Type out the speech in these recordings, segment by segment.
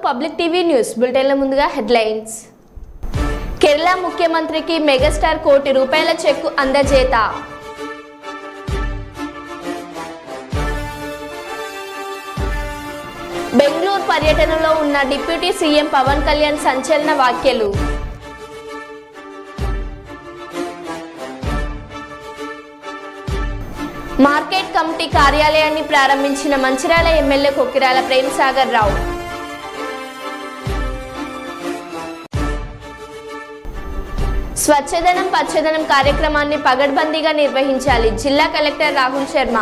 Public TV news బులెటిన్ల ముందుగా headlines. Kerala ముఖ్యమంత్రికి megastar ₹1 కోటి చెక్కు అందజేత. బెంగళూరు పర్యటనలో ఉన్న డిప్యూటీ సీఎం పవన్ కళ్యాణ్ సంచలన వ్యాఖ్యలు. మార్కెట్ కమిటీ కార్యాలయాన్ని ప్రారంభించిన మంచిర్యాల ఎమ్మెల్యే కొక్కిరాల ప్రేమసాగర్ రావు. స్వచ్ఛదనం పచ్చదనం కార్యక్రమాన్ని పగడ్బందీగా నిర్వహించాలి జిల్లా కలెక్టర్ రాహుల్ శర్మ.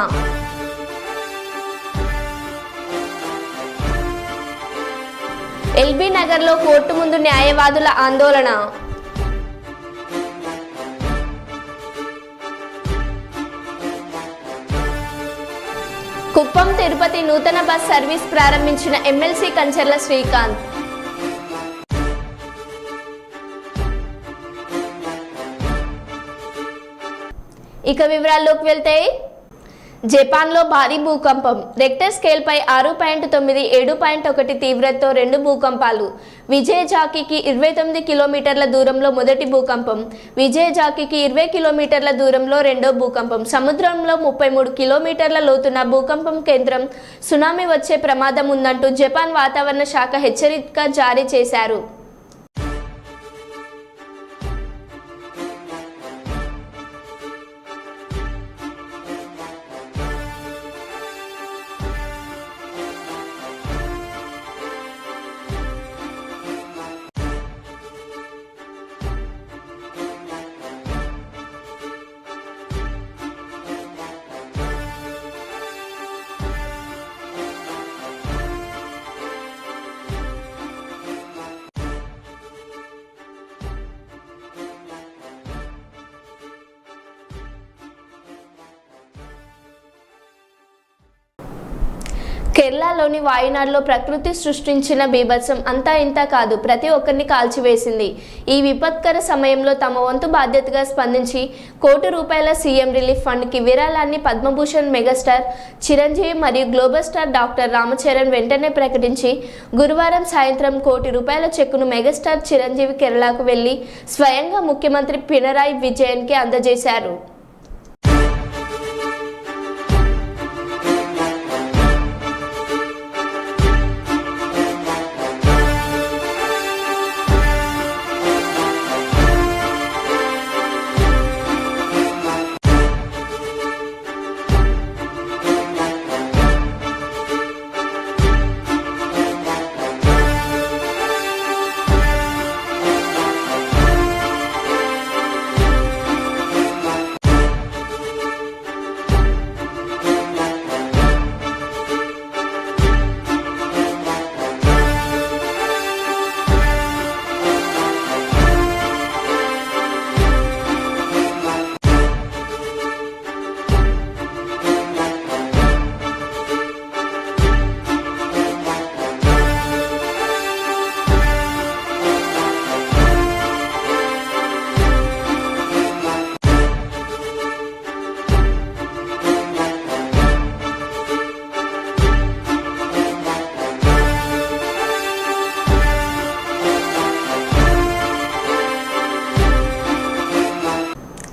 ఎల్బీ నగర్లో కోర్టు ముందు న్యాయవాదుల ఆందోళన. కుప్పం తిరుపతి నూతన బస్ సర్వీస్ ప్రారంభించిన ఎమ్మెల్సీ కంచర్ల శ్రీకాంత్. ఇక వివరాల్లోకి వెళ్తే, జపాన్లో భారీ భూకంపం. రెక్టర్ స్కేల్పై 6.9, 7.1 తీవ్రతతో 2 భూకంపాలు. విజయజాకీకి 29 కిలోమీటర్ల దూరంలో మొదటి భూకంపం. విజయజాకీకి 20 కిలోమీటర్ల దూరంలో రెండో భూకంపం. సముద్రంలో 33 కిలోమీటర్ల లోతున్న భూకంపం కేంద్రం. సునామీ వచ్చే ప్రమాదం ఉందంటూ జపాన్ వాతావరణ శాఖ హెచ్చరిక జారీ చేశారు. కేరళలోని వాయునాడులో ప్రకృతి సృష్టించిన బీభత్సం అంతా ఇంత కాదు, ప్రతి ఒక్కరిని కాల్చివేసింది. ఈ విపత్కర సమయంలో తమ వంతు బాధ్యతగా స్పందించి ₹1 కోటి సీఎం రిలీఫ్ ఫండ్కి విరాళాన్ని పద్మభూషణ్ మెగాస్టార్ చిరంజీవి మరియు గ్లోబల్ స్టార్ డాక్టర్ రామచరణ్ వెంటనే ప్రకటించి గురువారం సాయంత్రం ₹1 కోటి చెక్కును మెగాస్టార్ చిరంజీవి కేరళకు వెళ్లి స్వయంగా ముఖ్యమంత్రి పినరాయి విజయన్కి అందజేశారు.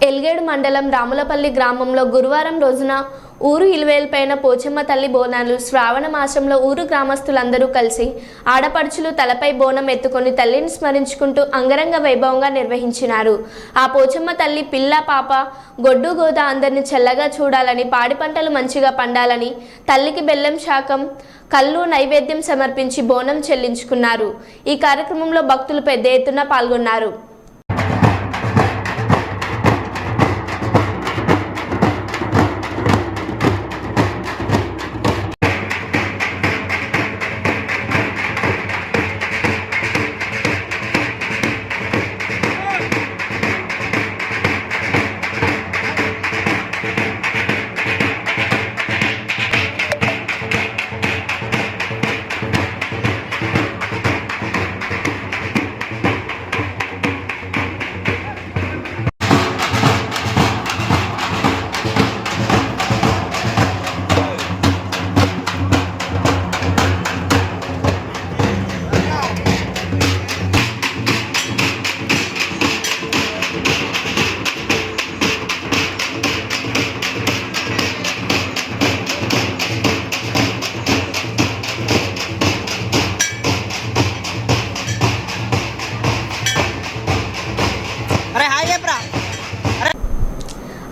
ఎల్గేడు మండలం రాములపల్లి గ్రామంలో గురువారం రోజున ఊరు ఇలువేల్పైన పోచమ్మ తల్లి బోనాలు. శ్రావణ మాసంలో ఊరు గ్రామస్తులందరూ కలిసి ఆడపడుచులు తలపై బోనం ఎత్తుకొని తల్లిని స్మరించుకుంటూ అంగరంగ వైభవంగా నిర్వహించినారు. ఆ పోచమ్మ తల్లి పిల్ల పాప గొడ్డు గోద అందరిని చల్లగా చూడాలని, పాడి పంటలు మంచిగా పండాలని తల్లికి బెల్లం శాకం కళ్ళు నైవేద్యం సమర్పించి బోనం చెల్లించుకున్నారు. ఈ కార్యక్రమంలో భక్తులు పెద్ద ఎత్తున పాల్గొన్నారు.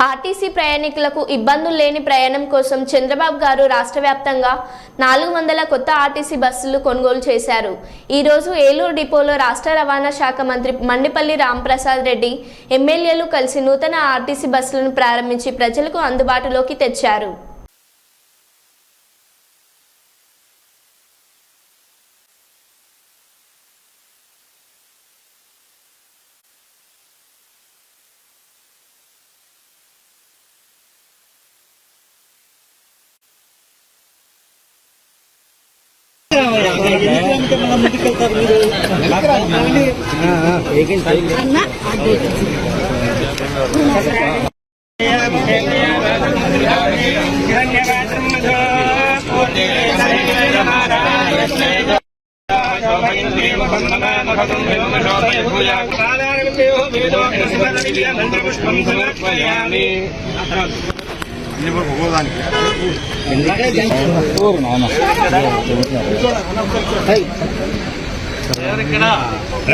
ఆర్టీసీ ప్రయాణికులకు ఇబ్బందులు లేని ప్రయాణం కోసం చంద్రబాబు గారు రాష్ట్ర వ్యాప్తంగా 400 కొత్త ఆర్టీసీ బస్సులు కొనుగోలు చేశారు. ఈరోజు ఏలూరు డిపోలో రాష్ట్ర రవాణా శాఖ మంత్రి మండిపల్లి రాంప్రసాద్ రెడ్డి ఎమ్మెల్యేలు కలిసి నూతన ఆర్టీసీ బస్సులను ప్రారంభించి ప్రజలకు అందుబాటులోకి తెచ్చారు.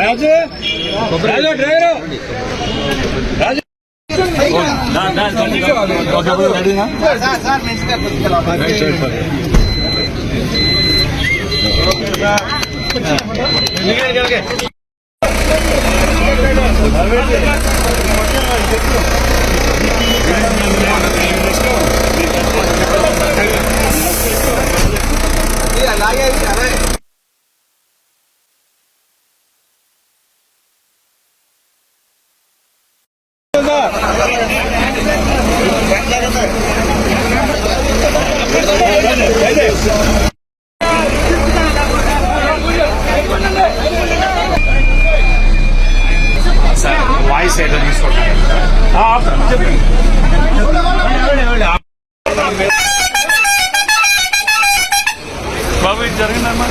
రాజు రాజు డ్రైవర్ రాజు వాయిస్ ఏదో తీసుకుంటాను బాబు ఇది జరిగిందమ్మా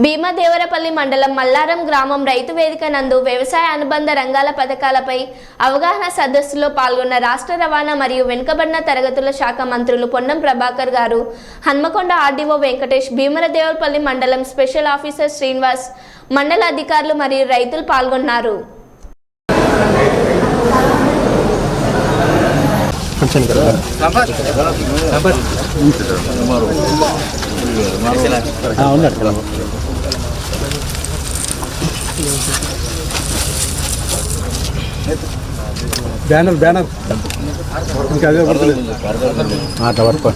భీమదేవరపల్లి మండలం మల్లారం గ్రామం రైతు వేదిక నందు వ్యవసాయ అనుబంధ రంగాల పథకాలపై అవగాహన సదస్సులో పాల్గొన్న రాష్ట్ర రవాణా మరియు వెనుకబడిన తరగతుల శాఖ మంత్రులు పొన్నం ప్రభాకర్ గారు, హన్మకొండ ఆర్డీఓ వెంకటేష్, భీమదేవరపల్లి మండలం స్పెషల్ ఆఫీసర్ శ్రీనివాస్, మండల అధికారులు మరియు రైతులు పాల్గొన్నారు. బ్యానర్ బ్యానర్ ఇంకా అదే పడుతుంది ఆట వర్క్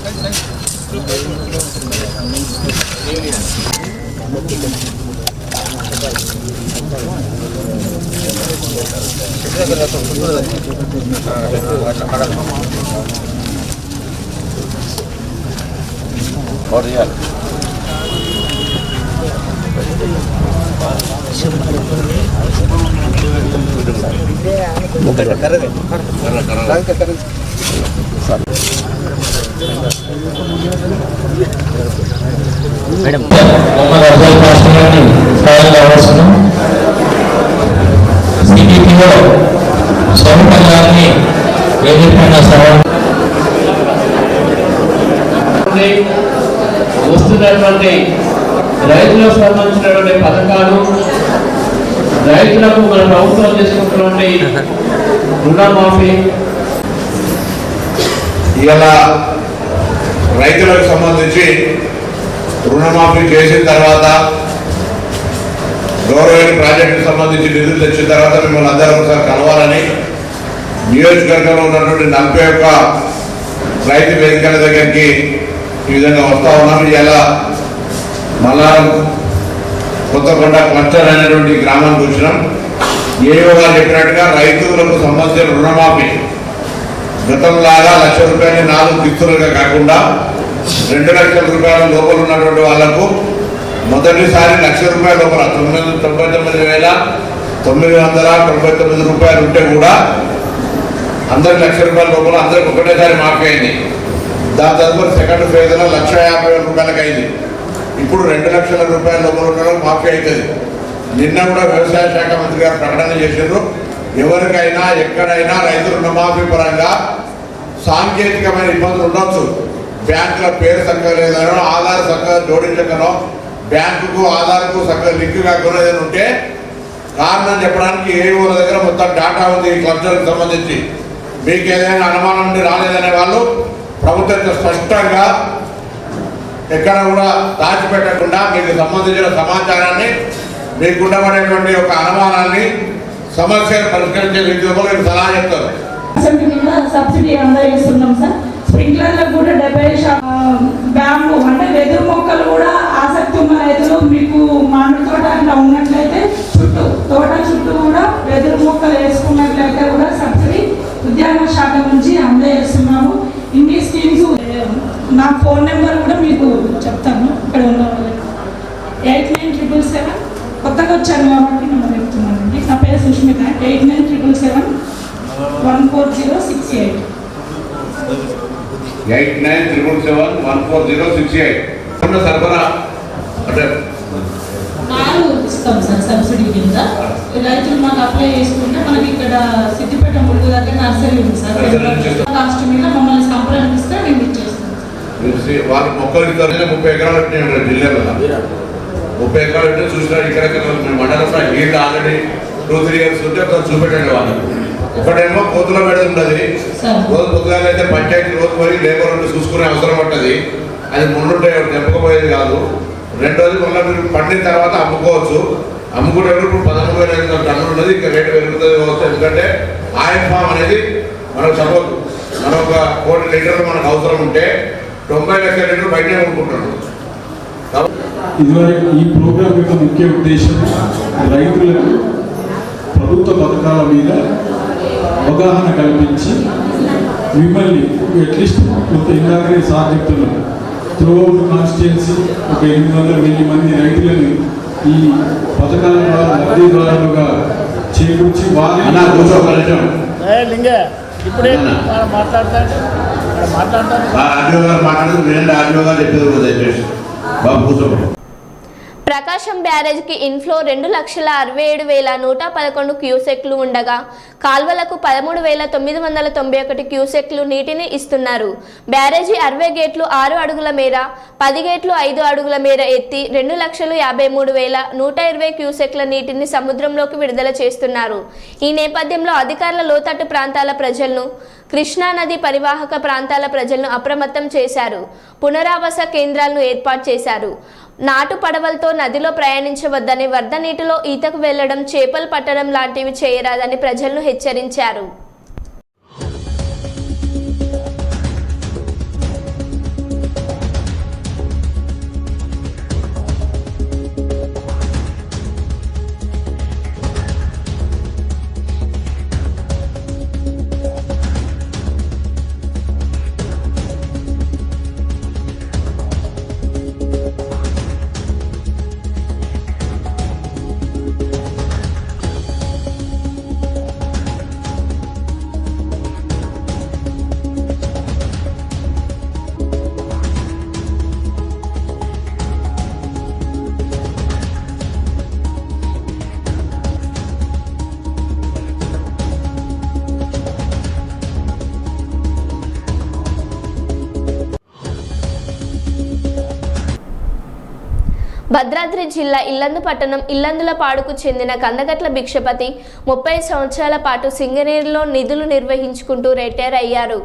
సిడిపిలో సౌకర్యాన్ని వస్తున్నటువంటి రైతులకు సంబంధించినటువంటి పథకాలు, రైతులకు మన ప్రభుత్వం తీసుకుంటున్నటువంటి రుణమాఫీ, ఇలా రైతులకు సంబంధించి రుణమాఫీ చేసిన తర్వాత గౌరవమైన ప్రాజెక్టుకు సంబంధించి నిధులు తెచ్చిన తర్వాత మిమ్మల్ని అందరూ ఒకసారి కలవాలని నియోజకవర్గంలో ఉన్నటువంటి 41 రైతు వేదికల దగ్గరికి ఈ విధంగా వస్తూ ఉన్నాం. ఇలా మల్లారం కొత్తకొండ క్లస్టర్ అనేటువంటి గ్రామానికి వచ్చినాం. ఏవో గారు చెప్పినట్టుగా రైతులకు సంబంధించిన రుణమాఫీ గతంలాగా ₹1,00,000 4 కిస్తులుగా కాకుండా 2 లక్షల రూపాయల లోపల ఉన్నటువంటి వాళ్లకు మొదటిసారి ₹1,00,000 లోపల 99,999 రూపాయలు ఉంటే కూడా అందరికి ₹1,00,000 లోపల అందరికి ఒకటేసారి మాఫీ అయింది. దాని తదుపరి సెకండ్ ఫేజ్లో ₹1,50,000 అయింది. ఇప్పుడు ₹2,00,000 లోపల ఉండడం మాఫీ అవుతుంది. నిన్న కూడా వ్యవసాయ శాఖ మంత్రి గారు ప్రకటన చేశారు. ఎవరికైనా ఎక్కడైనా రైతు రుణమాఫీ పరంగా సాంకేతికమైన ఇబ్బందులు ఉండొచ్చు. బ్యాంకుల పేరు చక్కగా లేదనో, ఆధార్ చక్కగా జోడించకనో, బ్యాంకుకు ఆధార్కు చక్కగా లింక్ కాకుండా ఏదైనా ఉంటే కారణం చెప్పడానికి ఏఓల దగ్గర మొత్తం డేటా ఉంది. ఈ క్లస్టర్కి సంబంధించి మీకు ఏదైనా అనుమానం ఉండి రాలేదనే వాళ్ళు ప్రభుత్వం స్పష్టంగా ఎక్కడ కూడా దాచిపెట్టకుండా మీకు సంబంధించిన సమాచారాన్ని, మీకు ఉండబడేటువంటి ఒక అనుమానాన్ని సమస్యను పరిష్కరించే విధంగా మీరు సలహా చెప్తారు. సబ్సిడీ అందజేస్తున్నాం సార్. స్ప్రింక్లర్లకు కూడా 70% బ్యాంబు అంటే వెదురు మొక్కలు కూడా ఆసక్తి ఉన్న రైతులు మీకు మామిడి తోట అట్లా ఉన్నట్లయితే తోట చుట్టూ కూడా వెదురు మొక్కలు వేసుకున్నట్లయితే కూడా సబ్సిడీ ఉద్యాన శాఖ నుంచి అందజేస్తున్నాము. ఇన్ని స్కీమ్స్ నా ఫోన్ నెంబర్ కూడా మీకు చెప్తాను. ఇక్కడ ఉన్న వాళ్ళకి 8977 కొత్తగా వచ్చాను కాబట్టి నేను చెప్తున్నానండి. నా పేరు సుష్మిత. 8977140688 8977140688 సరఫరా అంటే 4 ఇస్తాం సార్ సబ్సిడీ కింద. రైతులు మాకు అప్లై చేసుకుంటే మనకి ఇక్కడ సిద్దిపేట ములుగు దగ్గర నర్సరీ ఉంది సార్. కాస్ట్ మీద మమ్మల్ని సంప్రదిస్తే మేము ఇచ్చేస్తాం. వాళ్ళు మొక్కలు 30 ఎకరాలు పెట్టినాయి జిల్లాలో. 30 ఎకరాలు పెట్టిన చూసినా ఇక్కడ మండలంలో హీల్డ్ ఆల్రెడీ 2-3 ఇయర్స్ ఉంటే చూపెట్టండి వాళ్ళకు. ఒకటేమో కోతుల మీద ఉన్నది. రోజు పొద్దుగాల అయితే పంచాయతీ రోజు పోయి లేబర్ ఉండి చూసుకునే అవసరం ఉంటుంది. అది ముందుంటే తెంపకపోయేది కాదు. రెండోది మళ్ళీ మీరు పండిన తర్వాత అమ్ముకోవచ్చు. అమ్ముకునేప్పుడు ఇప్పుడు 13,500 టన్నులు ఉన్నది. ఇంకా రేటు పెరుగుతుంది కావచ్చు. ఎందుకంటే ఆయిల్ ఫామ్ అనేది మనకు సపోజ్ మనం 1 కోటి లీటర్లు మనకు అవసరం ఉంటే 90 లక్షల లీటర్లు బయట కొనుక్కుంటున్నాడు. ఇదివరకు ఈ ప్రోగ్రాం యొక్క ముఖ్య ఉద్దేశం రైతులకు ప్రభుత్వ పథకాల మీద అవగాహన కల్పించి మిమ్మల్ని అట్లీస్ట్ ఇందాకనే సార్ చెప్తున్నారు త్రూఅవుట్ కాన్స్టిట్యున్సీ ఒక 800,000 మంది రైతులను ఈ పథకాల ద్వారా లబ్ధిదారులుగా చేకూర్చి వారి ప్రకాశం బ్యారేజ్కి ఇన్ఫ్లో 2,67,111 క్యూసెక్లు ఉండగా కాల్వలకు 13,991 క్యూసెక్లు నీటిని ఇస్తున్నారు. బ్యారేజీ 60 గేట్లు 6 అడుగుల మేర, 10 గేట్లు 5 అడుగుల మేర ఎత్తి 2,53,120 క్యూసెక్ల నీటిని సముద్రంలోకి విడుదల చేస్తున్నారు. ఈ నేపథ్యంలో అధికారుల లోతట్టు ప్రాంతాల ప్రజలను, కృష్ణానది పరివాహక ప్రాంతాల ప్రజలను అప్రమత్తం చేశారు. పునరావాస కేంద్రాలను ఏర్పాటు చేశారు. నాటు పడవలతో నదిలో ప్రయాణించవద్దని, వరద నీటిలో ఈతకు వెళ్లడం, చేపలు పట్టడం లాంటివి చేయరాదని ప్రజలను హెచ్చరించారు. భద్రాద్రి జిల్లా ఇల్లందు పట్టణం ఇల్లందులపాడుకు చెందిన కందగట్ల భిక్షపతి 30 సంవత్సరాల పాటు సింగరేణిలో నిధులు నిర్వహించుకుంటూ రిటైర్ అయ్యారు.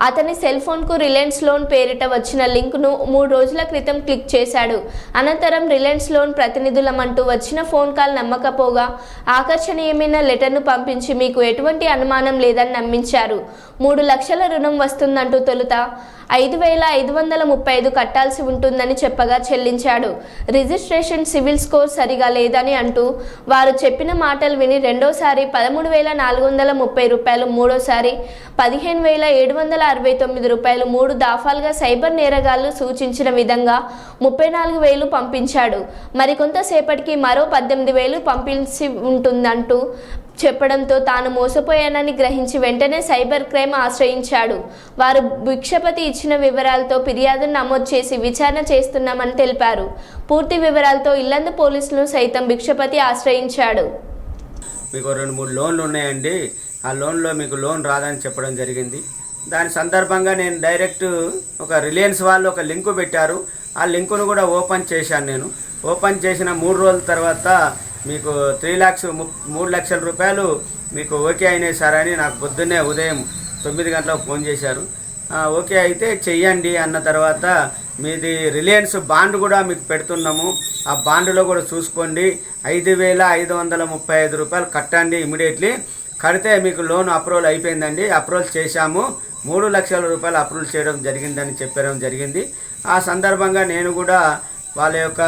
అతని సెల్ ఫోన్కు రిలయన్స్ లోన్ పేరిట వచ్చిన లింక్ను 3 రోజుల క్రితం క్లిక్ చేశాడు. అనంతరం రిలయన్స్ లోన్ ప్రతినిధులమంటూ వచ్చిన ఫోన్ కాల్ నమ్మకపోగా ఆకర్షణీయమైన లెటర్ను పంపించి మీకు ఎటువంటి అనుమానం లేదని నమ్మించారు. 3 లక్షల రుణం వస్తుందంటూ తొలుత 5,535 కట్టాల్సి ఉంటుందని చెప్పగా చెల్లించాడు. రిజిస్ట్రేషన్ సివిల్ స్కోర్ సరిగా లేదని అంటూ వారు చెప్పిన మాటలు విని రెండోసారి 13,430 రూపాయలు, మూడోసారి 15,769 రూపాయలు 3 దఫాలుగా సైబర్ నేరగాళ్లు సూచించిన విధంగా 34,000 పంపించాడు. మరికొంతసేపటికి మరో 18,000 పంపించి ఉంటుందంటూ చెప్పడంతో తాను మోసపోయానని గ్రహించి వెంటనే సైబర్ క్రైమ్ ఆశ్రయించాడు. వారు భిక్షపతి ఇచ్చిన వివరాలతో ఫిర్యాదును నమోదు చేసి విచారణ చేస్తున్నామని తెలిపారు. పూర్తి వివరాలతో ఇల్లందు పోలీసులను సైతం భిక్షపతి ఆశ్రయించాడు. మీకు 2-3 లోన్లు ఉన్నాయండి, ఆ లోన్లో మీకు లోన్ రాదని చెప్పడం జరిగింది. దాని సందర్భంగా నేను డైరెక్ట్ ఒక రిలయన్స్ వాళ్ళు ఒక లింకు పెట్టారు, ఆ లింకును కూడా ఓపెన్ చేశాను. నేను ఓపెన్ చేసిన 3 రోజుల తర్వాత మీకు 3 లక్షల రూపాయలు మీకు ఓకే అయినాయి సార్ అని నాకు పొద్దున్నే ఉదయం 9 గంటలకు ఫోన్ చేశారు. ఓకే అయితే చెయ్యండి అన్న తర్వాత మీది రిలయన్స్ బాండ్ కూడా మీకు పెడుతున్నాము, ఆ బాండ్లో కూడా చూసుకోండి, 5,535 రూపాయలు కట్టండి, ఇమీడియట్లీ కడితే మీకు లోన్ అప్రూవల్ అయిపోయిందండి, అప్రూవల్ చేశాము, 3 లక్షల రూపాయలు అప్రూవల్ చేయడం జరిగిందని చెప్పడం జరిగింది. ఆ సందర్భంగా నేను కూడా వాళ్ళ యొక్క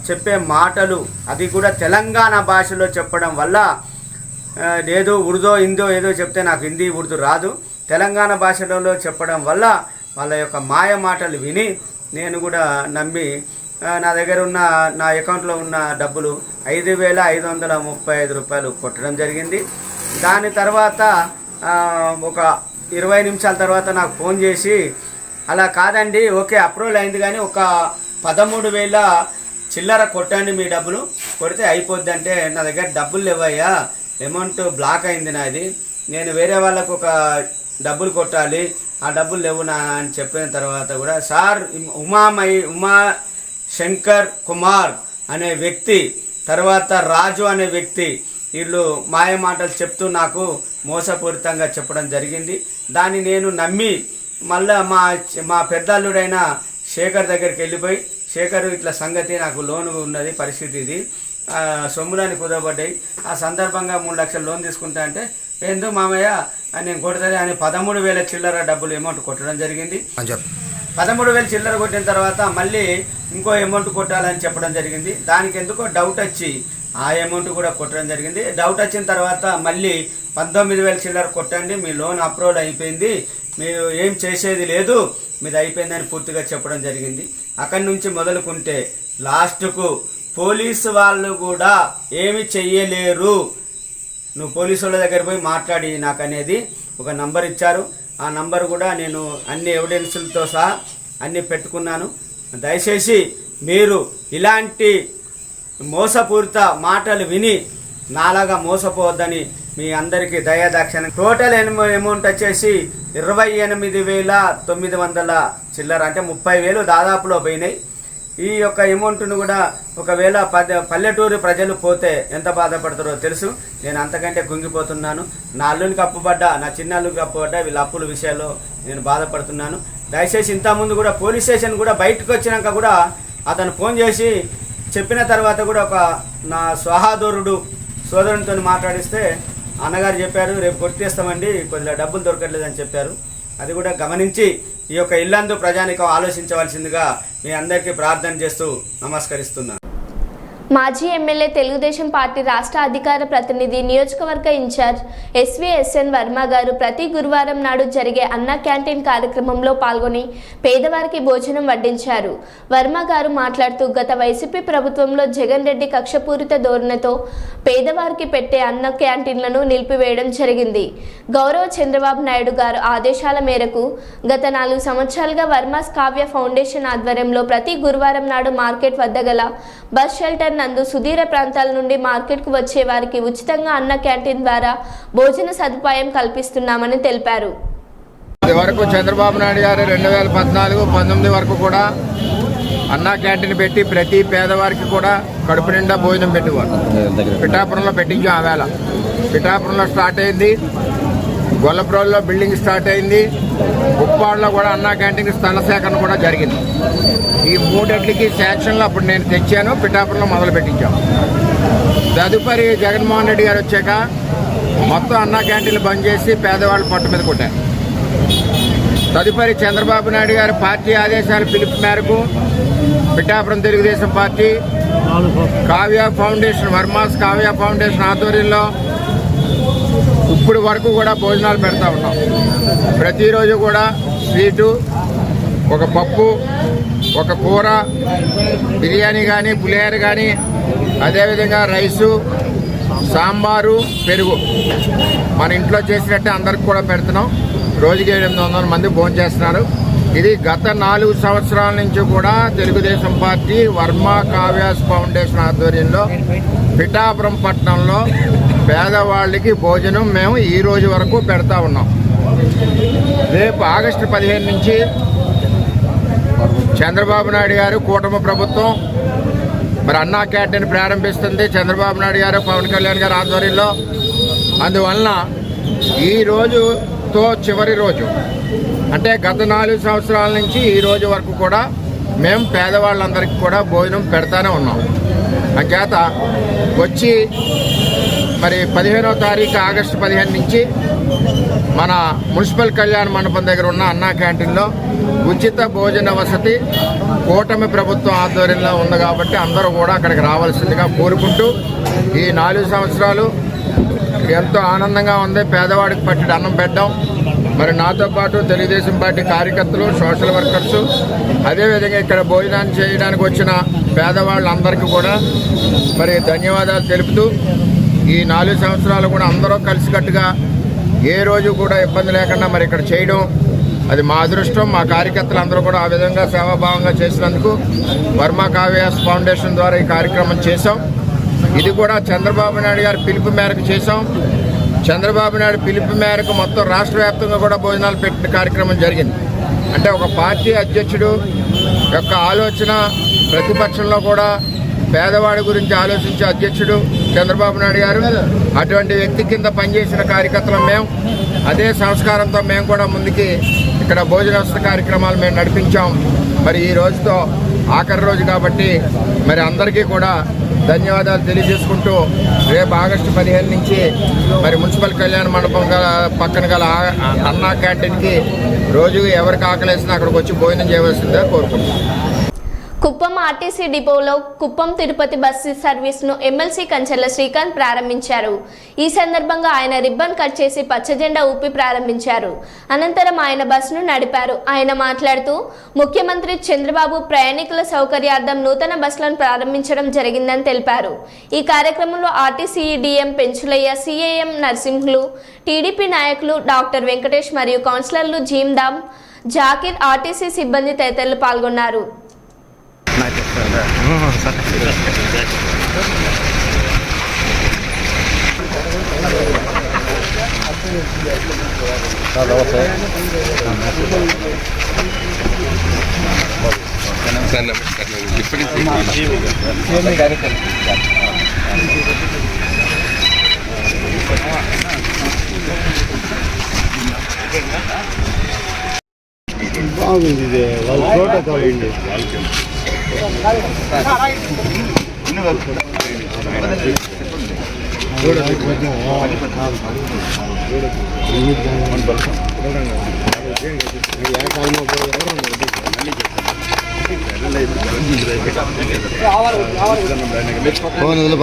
చెప్పే మాటలు అది కూడా తెలంగాణ భాషలో చెప్పడం వల్ల, ఏదో ఉర్దో హిందో ఏదో చెప్తే నాకు హిందీ ఉర్దూ రాదు, తెలంగాణ భాషలో చెప్పడం వల్ల వాళ్ళ యొక్క మాయ మాటలు విని నేను కూడా నమ్మి నా దగ్గర ఉన్న నా అకౌంట్లో ఉన్న డబ్బులు 5,535 రూపాయలు కొట్టడం జరిగింది. దాని తర్వాత ఒక 20 నిమిషాల తర్వాత నాకు ఫోన్ చేసి, అలా కాదండి ఓకే అప్రూవల్ అయింది కానీ ఒక 13,000 చిల్లర కొట్టండి, మీ డబ్బులు కొడితే అయిపోద్ది అంటే, నా దగ్గర డబ్బులు లేవయ్యా, అమౌంట్ బ్లాక్ అయింది నాది, నేను వేరే వాళ్ళకు ఒక డబ్బులు కొట్టాలి, ఆ డబ్బులు లేవు నా అని చెప్పిన తర్వాత కూడా సార్ ఉమా శంకర్ కుమార్ అనే వ్యక్తి, తర్వాత రాజు అనే వ్యక్తి, వీళ్ళు మాయ మాటలు చెప్తూ నాకు మోసపూరితంగా చెప్పడం జరిగింది. దాన్ని నేను నమ్మి మళ్ళీ మా పెద్దల్లుడైన శేఖర్ దగ్గరికి వెళ్ళిపోయి, శేఖర్ ఇట్లా సంగతి నాకు లోన్ ఉన్నది, పరిస్థితి ఇది, సొమ్ములని కుదరబడ్డాయి, ఆ సందర్భంగా 3 లక్షలు లోన్ తీసుకుంటా అంటే, ఎందుకు మామయ్య అని నేను కొడుతుంది అని 13,000 చిల్లర డబ్బులు అమౌంట్ కొట్టడం జరిగింది. 13,000 చిల్లర కొట్టిన తర్వాత మళ్ళీ ఇంకో అమౌంట్ కొట్టాలని చెప్పడం జరిగింది. దానికి ఎందుకో డౌట్ వచ్చి ఆ అమౌంట్ కూడా కొట్టడం జరిగింది. డౌట్ వచ్చిన తర్వాత మళ్ళీ 19,000 చిల్లర కొట్టండి, మీ లోన్ అప్రూవల్ అయిపోయింది, మీరు ఏం చేసేది లేదు, మీది అయిపోయిందని పూర్తిగా చెప్పడం జరిగింది. అక్కడి నుంచి మొదలుకుంటే లాస్ట్కు పోలీసు వాళ్ళు కూడా ఏమి చెయ్యలేరు, నువ్వు పోలీసు వాళ్ళ దగ్గర పోయి మాట్లాడి నాకు అనేది ఒక నంబర్ ఇచ్చారు. ఆ నంబర్ కూడా నేను అన్ని ఎవిడెన్సులతో సహా అన్నీ పెట్టుకున్నాను. దయచేసి మీరు ఇలాంటి మోసపూరిత మాటలు విని నాలాగా మోసపోవద్దని మీ అందరికీ దయాదాక్షిణ. టోటల్ అమౌంట్ వచ్చేసి 28,900 చిల్లర, అంటే 30,000 దాదాపులో పోయినాయి. ఈ యొక్క అమౌంట్ను కూడా ఒకవేళ పల్లెటూరు ప్రజలు పోతే ఎంత బాధపడతారో తెలుసు. నేను అంతకంటే కుంగిపోతున్నాను. నా అల్లునికి అప్పుపడ్డా, నా చిన్న అల్లునికి అప్పుపడ్డా, వీళ్ళ అప్పుల విషయాల్లో నేను బాధపడుతున్నాను. దయచేసి ఇంతకుముందు కూడా పోలీస్ స్టేషన్ కూడా బయటకు వచ్చినాక కూడా అతను ఫోన్ చేసి చెప్పిన తర్వాత కూడా ఒక నా సోదరునితో మాట్లాడిస్తే అన్నగారు చెప్పారు, రేపు కొట్టేస్తామండి, కొద్దిగా డబ్బులు దొరకట్లేదని చెప్పారు. అది కూడా గమనించి ఈ యొక్క ఇల్లందు ప్రజానికం ఆలోచించవలసిందిగా మీ అందరికీ ప్రార్థన చేస్తూ నమస్కరిస్తున్నాను. మాజీ ఎమ్మెల్యే తెలుగుదేశం పార్టీ రాష్ట్ర అధికార ప్రతినిధి నియోజకవర్గ ఇన్ఛార్జ్ ఎస్విఎస్ఎన్ వర్మ గారు ప్రతి గురువారం నాడు జరిగే అన్న క్యాంటీన్ కార్యక్రమంలో పాల్గొని పేదవారికి భోజనం వడ్డించారు. వర్మ గారు మాట్లాడుతూ గత వైసీపీ ప్రభుత్వంలో జగన్ రెడ్డి కక్షపూరిత ధోరణితో పేదవారికి పెట్టే అన్న క్యాంటీన్లను నిలిపివేయడం జరిగింది. గౌరవ చంద్రబాబు నాయుడు గారు ఆదేశాల మేరకు గత 4 సంవత్సరాలుగా వర్మస్ కావ్య ఫౌండేషన్ ఆధ్వర్యంలో ప్రతి గురువారం నాడు మార్కెట్ వద్ద గల బస్ షెల్టర్ నందు సుదూర ప్రాంతాల నుండి మార్కెట్కు వచ్చే వారికి ఉచితంగా అన్న క్యాంటీన్ ద్వారా భోజన సదుపాయం కల్పిస్తున్నామని తెలిపారు. ఇదివరకు చంద్రబాబు నాయుడు గారు 2014-19 వరకు కూడా అన్న క్యాంటీన్ పెట్టి ప్రతి పేదవారికి కూడా కడుపు నిండా భోజనం పెట్టేవారు. పిఠాపురంలో పెట్టించాం. ఆవేళ పిఠాపురంలో స్టార్ట్ అయింది. గొల్లప్రోల్లో బిల్డింగ్ స్టార్ట్ అయింది. ఉప్పాడలో కూడా అన్నా క్యాంటీన్ స్థల సేకరణ కూడా జరిగింది. ఈ మూడింటికి శాంక్షన్లు అప్పుడు నేను తెచ్చాను, పిఠాపురంలో మొదలు పెట్టించాం. తదుపరి జగన్మోహన్ రెడ్డి గారు వచ్చాక మొత్తం అన్నా క్యాంటీన్లు బంద్ చేసి పేదవాళ్ళు పొట్ట మీద కొట్టారు. తదుపరి చంద్రబాబు నాయుడు గారి పార్టీ ఆదేశాల పిలుపు మేరకు Pithapuram Telugu Desam party Kavya foundation, Varma's Kavya foundation ఆధ్వర్యంలో ఇప్పుడు వరకు కూడా భోజనాలు పెడతా ఉన్నాం. ప్రతిరోజు కూడా స్వీటు, ఒక పప్పు, ఒక కూర, బిర్యానీ కానీ పులిహోర కానీ, అదేవిధంగా రైసు, సాంబారు, పెరుగు మన ఇంట్లో చేసినట్టే అందరికి కూడా పెడుతున్నాం. రోజుకి 800 మంది భోజనం చేస్తున్నారు. ఇది గత 4 సంవత్సరాల నుంచి కూడా తెలుగుదేశం పార్టీ వర్మ కావ్యాస్ ఫౌండేషన్ ఆధ్వర్యంలో పిఠాపురం పట్టణంలో పేదవాళ్ళకి భోజనం మేము ఈ రోజు వరకు పెడతా ఉన్నాం. రేపు ఆగస్టు 15 నుంచి చంద్రబాబు నాయుడు గారు కూటమి ప్రభుత్వం మరి అన్నా క్యాంటీన్ ప్రారంభిస్తుంది. చంద్రబాబు నాయుడు గారు, పవన్ కళ్యాణ్ గారు ఆధ్వర్యంలో. అందువలన ఈ రోజుతో చివరి రోజు, అంటే గత 4 సంవత్సరాల నుంచి ఈ రోజు వరకు కూడా మేము పేదవాళ్ళందరికీ కూడా భోజనం పెడతానే ఉన్నాం. అంచేత వచ్చి మరి 15వ తారీఖు ఆగస్టు 15 నుంచి మన మున్సిపల్ కళ్యాణ మండపం దగ్గర ఉన్న అన్నా క్యాంటీన్లో ఉచిత భోజన వసతి కూటమి ప్రభుత్వం ఆధ్వర్యంలో ఉంది కాబట్టి అందరూ కూడా అక్కడికి రావాల్సిందిగా కోరుకుంటూ, ఈ 4 సంవత్సరాలు ఎంతో ఆనందంగా ఉంది. పేదవాడికి పట్టి అన్నం పెట్టడం. మరి నాతో పాటు తెలుగుదేశం పార్టీ కార్యకర్తలు, సోషల్ వర్కర్సు, అదేవిధంగా ఇక్కడ భోజనాన్ని చేయడానికి వచ్చిన పేదవాళ్ళందరికీ కూడా మరి ధన్యవాదాలు తెలుపుతూ, ఈ 4 సంవత్సరాలు కూడా అందరూ కలిసికట్టుగా ఏ రోజు కూడా ఇబ్బంది లేకుండా మరి ఇక్కడ చేయడం అది మా అదృష్టం. మా కార్యకర్తలు అందరూ కూడా ఆ విధంగా సేవాభావంగా చేసినందుకు వర్మ కావ్యాస్ ఫౌండేషన్ ద్వారా ఈ కార్యక్రమం చేశాం. ఇది కూడా చంద్రబాబు నాయుడు గారి పిలుపు మేరకు చేశాం. చంద్రబాబు నాయుడు పిలుపు మేరకు మొత్తం రాష్ట్ర వ్యాప్తంగా కూడా భోజనాలు పెట్టిన కార్యక్రమం జరిగింది. అంటే ఒక పార్టీ అధ్యక్షుడు యొక్క ఆలోచన, ప్రతిపక్షంలో కూడా పేదవాడి గురించి ఆలోచించే అధ్యక్షుడు చంద్రబాబు నాయుడు గారు. అటువంటి వ్యక్తి కింద పనిచేసిన కార్యకర్తలు మేము. అదే సంస్కారంతో మేము కూడా ముందుకి ఇక్కడ భోజన వసతి కార్యక్రమాలు మేము నడిపించాం. మరి ఈ రోజుతో ఆఖరి రోజు కాబట్టి మరి అందరికీ కూడా ధన్యవాదాలు తెలియజేసుకుంటూ, రేపు ఆగస్టు 15 నుంచి మరి మున్సిపల్ కళ్యాణ మండపం పక్కన గల అన్నా క్యాంటీన్కి రోజు ఎవరికి ఆకలేసినా అక్కడికి వచ్చి భోజనం చేయవలసిందిగా కోరుకుంటున్నాం. కుప్పం ఆర్టీసీ డిపోలో కుప్పం తిరుపతి బస్సు సర్వీస్ను ఎమ్మెల్సీ కంచెర్ల శ్రీకాంత్ ప్రారంభించారు. ఈ సందర్భంగా ఆయన రిబ్బన్ కట్ చేసి పచ్చజెండా ఊపి ప్రారంభించారు. అనంతరం ఆయన బస్సును నడిపారు. ఆయన మాట్లాడుతూ, ముఖ్యమంత్రి చంద్రబాబు ప్రయాణికుల సౌకర్యార్థం నూతన బస్సులను ప్రారంభించడం జరిగిందని తెలిపారు. ఈ కార్యక్రమంలో RTC DM Penchulayya, CIM Narasimhulu, TDP నాయకులు డాక్టర్ వెంకటేష్ మరియు కౌన్సిలర్లు జీమ్దామ్, జాకీర్, ఆర్టీసీ సిబ్బంది తదితరులు పాల్గొన్నారు. బాగుంది ఇది వాళ్ళ ప్రోటోకాల్ ఉంది.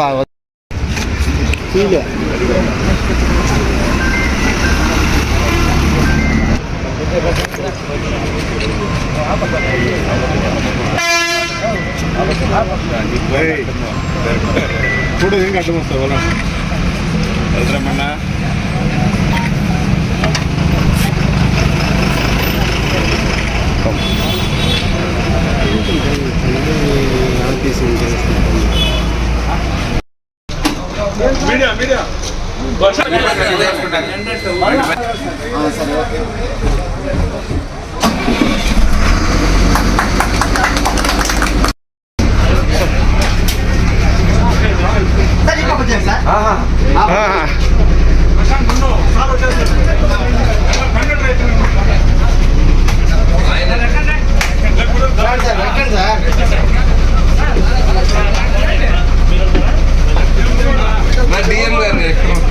బాగా చూడు ఏం అడ్డం వస్తావు వెళ్తామన్నా. మీడియా మీడియా సార్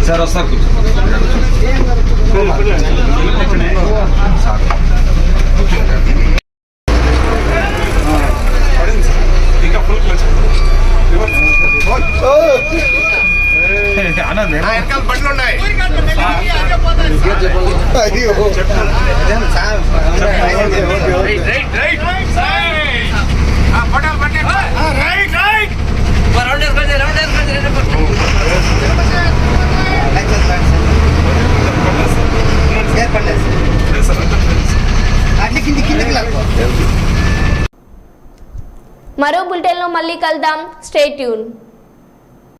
సార్ వస్తారు ఇంకా ఫుల్ క్లచ్ వెనకాల బండ్లు ఉన్నాయి. మరో బులెటిన్లో మళ్ళీ కలుద్దాం. Stay tune.